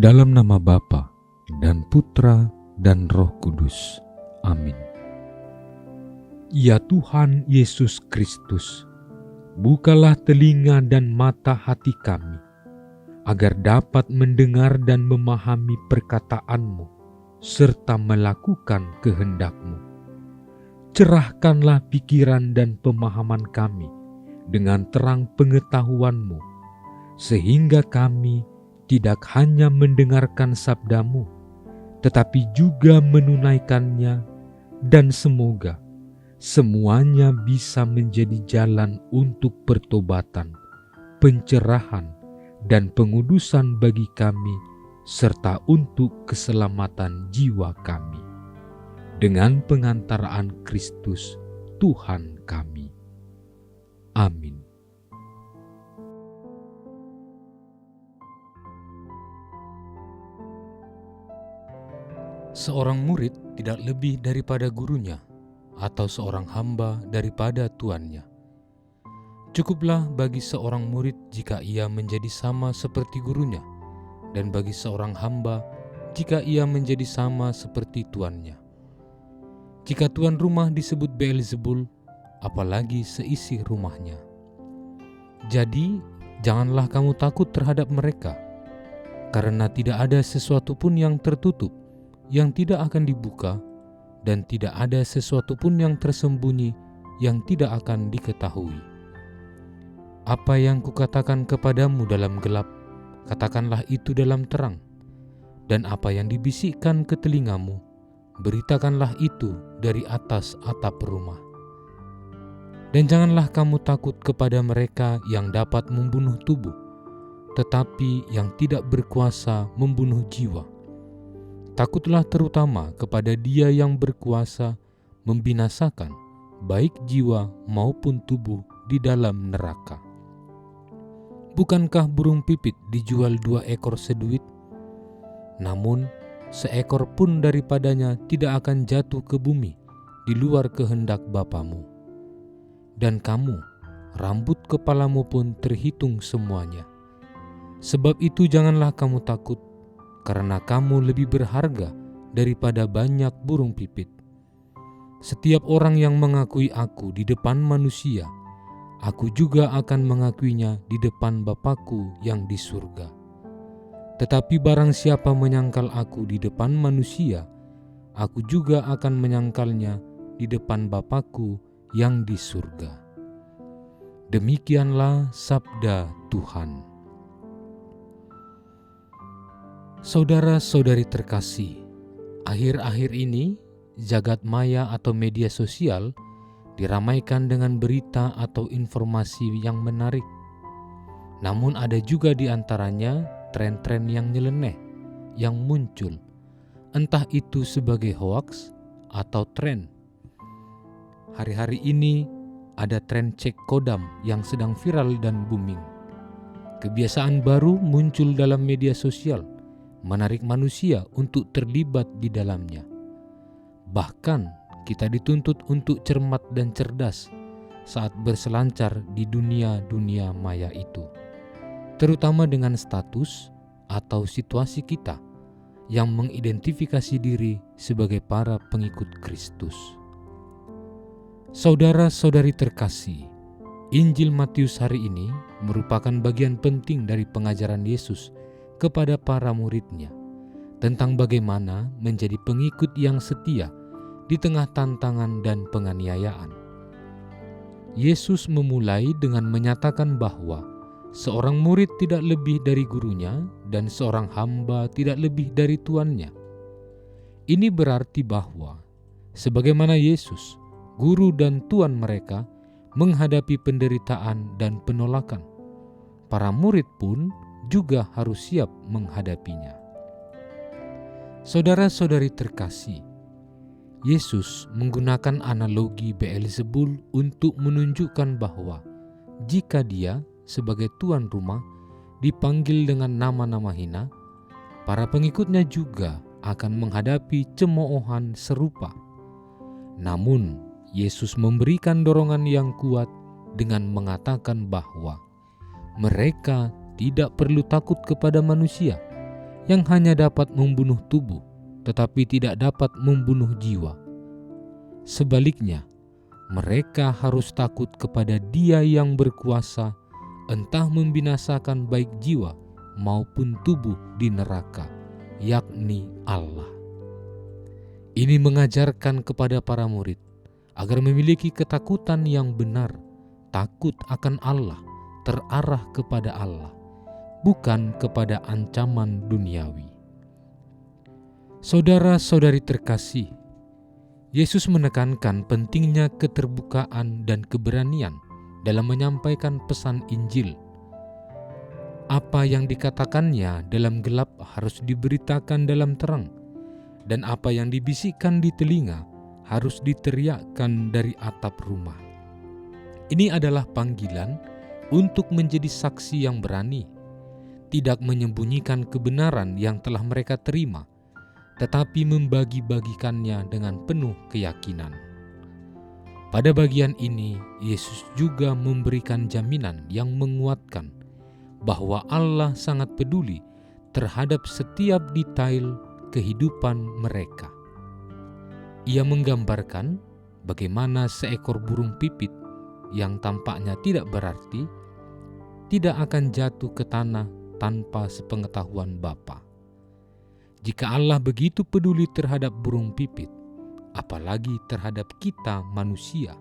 Dalam nama Bapa dan Putra dan Roh Kudus. Amin. Ya Tuhan Yesus Kristus, bukalah telinga dan mata hati kami, agar dapat mendengar dan memahami perkataan-Mu, serta melakukan kehendak-Mu. Cerahkanlah pikiran dan pemahaman kami dengan terang pengetahuan-Mu, sehingga kami tidak hanya mendengarkan sabda-Mu, tetapi juga menunaikannya, dan semoga semuanya bisa menjadi jalan untuk pertobatan, pencerahan, dan pengudusan bagi kami, serta untuk keselamatan jiwa kami. Dengan pengantaraan Kristus, Tuhan kami. Amin. Seorang murid tidak lebih daripada gurunya, atau seorang hamba daripada tuannya. Cukuplah bagi seorang murid jika ia menjadi sama seperti gurunya, dan bagi seorang hamba jika ia menjadi sama seperti tuannya. Jika tuan rumah disebut Beelzebul, apalagi seisi rumahnya. Jadi, janganlah kamu takut terhadap mereka, karena tidak ada sesuatu pun yang tertutup yang tidak akan dibuka, dan tidak ada sesuatu pun yang tersembunyi yang tidak akan diketahui. Apa yang kukatakan kepadamu dalam gelap, katakanlah itu dalam terang, dan apa yang dibisikkan ke telingamu, beritakanlah itu dari atas atap rumah. Dan janganlah kamu takut kepada mereka yang dapat membunuh tubuh, tetapi yang tidak berkuasa membunuh jiwa. Takutlah terutama kepada Dia yang berkuasa membinasakan baik jiwa maupun tubuh di dalam neraka. Bukankah burung pipit dijual 2 ekor seduit? Namun seekor pun daripadanya tidak akan jatuh ke bumi di luar kehendak Bapamu. Dan kamu, rambut kepalamu pun terhitung semuanya. Sebab itu janganlah kamu takut, karena kamu lebih berharga daripada banyak burung pipit. Setiap orang yang mengakui Aku di depan manusia, Aku juga akan mengakuinya di depan Bapa-Ku yang di surga. Tetapi barang siapa menyangkal Aku di depan manusia, Aku juga akan menyangkalnya di depan Bapa-Ku yang di surga. Demikianlah sabda Tuhan. Saudara-saudari terkasih, akhir-akhir ini jagat maya atau media sosial diramaikan dengan berita atau informasi yang menarik. Namun ada juga di antaranya tren-tren yang nyeleneh yang muncul, entah itu sebagai hoaks atau tren. Hari-hari ini ada tren cek kodam yang sedang viral dan booming. Kebiasaan baru muncul dalam media sosial, menarik manusia untuk terlibat di dalamnya. Bahkan kita dituntut untuk cermat dan cerdas saat berselancar di dunia maya itu, terutama dengan status atau situasi kita yang mengidentifikasi diri sebagai para pengikut Kristus. Saudara-saudari terkasih, Injil Matius hari ini merupakan bagian penting dari pengajaran Yesus kepada para murid-Nya tentang bagaimana menjadi pengikut yang setia di tengah tantangan dan penganiayaan. Yesus memulai dengan menyatakan bahwa seorang murid tidak lebih dari gurunya dan seorang hamba tidak lebih dari tuannya. Ini berarti bahwa sebagaimana Yesus, guru dan tuan mereka, menghadapi penderitaan dan penolakan, para murid pun juga harus siap menghadapinya. Saudara-saudari terkasih, Yesus menggunakan analogi Beelzebul untuk menunjukkan bahwa jika dia sebagai tuan rumah dipanggil dengan nama-nama hina, para pengikutnya juga akan menghadapi cemoohan serupa. Namun, Yesus memberikan dorongan yang kuat dengan mengatakan bahwa mereka tidak perlu takut kepada manusia yang hanya dapat membunuh tubuh, tetapi tidak dapat membunuh jiwa. Sebaliknya, mereka harus takut kepada Dia yang berkuasa, entah membinasakan baik jiwa maupun tubuh di neraka, yakni Allah. Ini mengajarkan kepada para murid agar memiliki ketakutan yang benar, takut akan Allah, terarah kepada Allah, bukan kepada ancaman duniawi. Saudara-saudari terkasih, Yesus menekankan pentingnya keterbukaan dan keberanian dalam menyampaikan pesan Injil. Apa yang dikatakannya dalam gelap harus diberitakan dalam terang, dan apa yang dibisikkan di telinga harus diteriakkan dari atap rumah. Ini adalah panggilan untuk menjadi saksi yang berani, tidak menyembunyikan kebenaran yang telah mereka terima, tetapi membagi-bagikannya dengan penuh keyakinan. Pada bagian ini, Yesus juga memberikan jaminan yang menguatkan bahwa Allah sangat peduli terhadap setiap detail kehidupan mereka. Ia menggambarkan bagaimana seekor burung pipit yang tampaknya tidak berarti tidak akan jatuh ke tanah tanpa sepengetahuan Bapa. Jika Allah begitu peduli terhadap burung pipit, apalagi terhadap kita manusia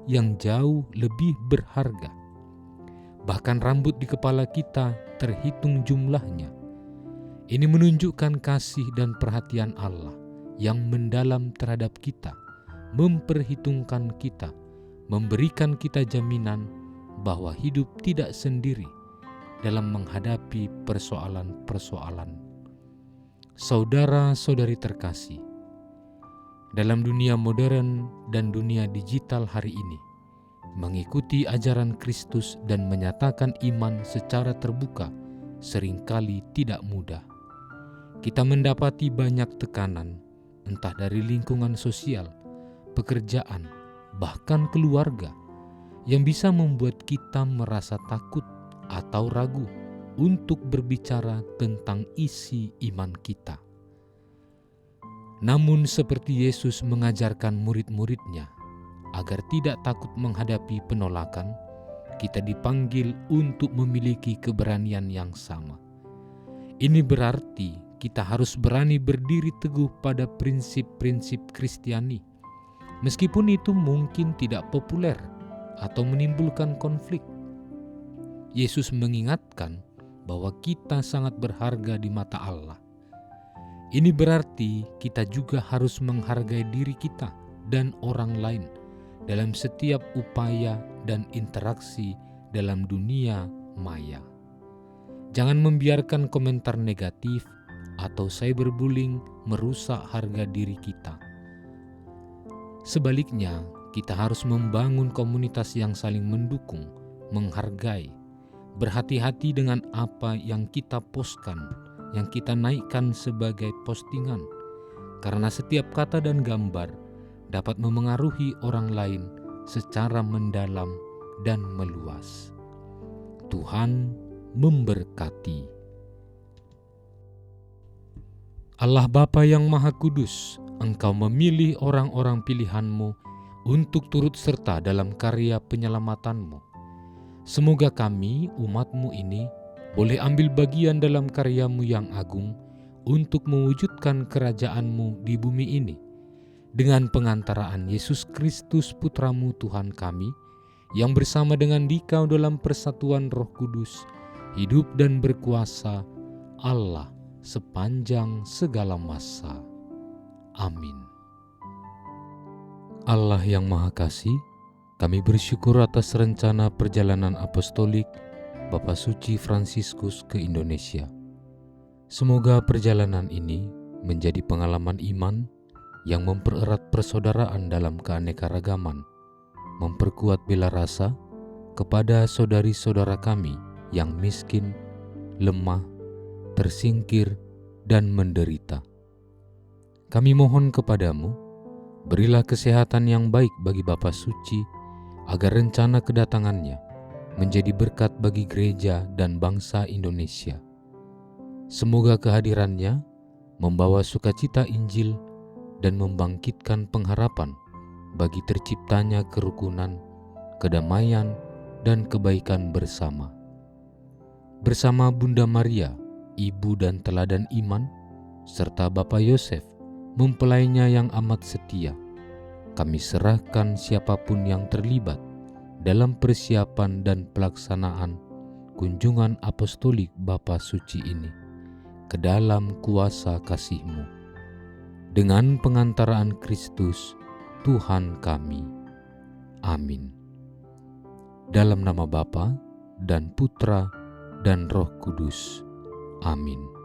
yang jauh lebih berharga. Bahkan rambut di kepala kita terhitung jumlahnya. Ini menunjukkan kasih dan perhatian Allah yang mendalam terhadap kita, memperhitungkan kita, memberikan kita jaminan bahwa hidup tidak sendiri dalam menghadapi persoalan-persoalan. Saudara-saudari terkasih, dalam dunia modern dan dunia digital hari ini, mengikuti ajaran Kristus dan menyatakan iman secara terbuka seringkali tidak mudah. Kita mendapati banyak tekanan, entah dari lingkungan sosial, pekerjaan, bahkan keluarga, yang bisa membuat kita merasa takut atau ragu untuk berbicara tentang isi iman kita. Namun seperti Yesus mengajarkan murid-muridnya, agar tidak takut menghadapi penolakan, kita dipanggil untuk memiliki keberanian yang sama. Ini berarti kita harus berani berdiri teguh pada prinsip-prinsip Kristiani, meskipun itu mungkin tidak populer atau menimbulkan konflik. Yesus mengingatkan bahwa kita sangat berharga di mata Allah. Ini berarti kita juga harus menghargai diri kita dan orang lain dalam setiap upaya dan interaksi dalam dunia maya. Jangan membiarkan komentar negatif atau cyberbullying merusak harga diri kita. Sebaliknya, kita harus membangun komunitas yang saling mendukung, menghargai, berhati-hati dengan apa yang kita postkan, yang kita naikkan sebagai postingan, karena setiap kata dan gambar dapat memengaruhi orang lain secara mendalam dan meluas. Tuhan memberkati. Allah Bapa yang Maha Kudus, Engkau memilih orang-orang pilihan-Mu untuk turut serta dalam karya penyelamatan-Mu. Semoga kami, umat-Mu ini, boleh ambil bagian dalam karya-Mu yang agung untuk mewujudkan kerajaan-Mu di bumi ini, dengan pengantaraan Yesus Kristus Putra-Mu Tuhan kami, yang bersama dengan Dikau dalam persatuan Roh Kudus, hidup dan berkuasa Allah sepanjang segala masa. Amin. Allah yang Maha Kasih, kami bersyukur atas rencana perjalanan apostolik Bapak Suci Fransiskus ke Indonesia. Semoga perjalanan ini menjadi pengalaman iman yang mempererat persaudaraan dalam keanekaragaman, memperkuat bela rasa kepada saudari-saudara kami yang miskin, lemah, tersingkir, dan menderita. Kami mohon kepadamu, berilah kesehatan yang baik bagi Bapa Suci, agar rencana kedatangannya menjadi berkat bagi gereja dan bangsa Indonesia. Semoga kehadirannya membawa sukacita Injil dan membangkitkan pengharapan bagi terciptanya kerukunan, kedamaian, dan kebaikan bersama. Bersama Bunda Maria, Ibu dan Teladan Iman, serta Bapak Yosef, mempelainya yang amat setia, kami serahkan siapapun yang terlibat dalam persiapan dan pelaksanaan kunjungan apostolik Bapa Suci ini ke dalam kuasa kasih-Mu. Dengan pengantaraan Kristus, Tuhan kami. Amin. Dalam nama Bapa dan Putra dan Roh Kudus. Amin.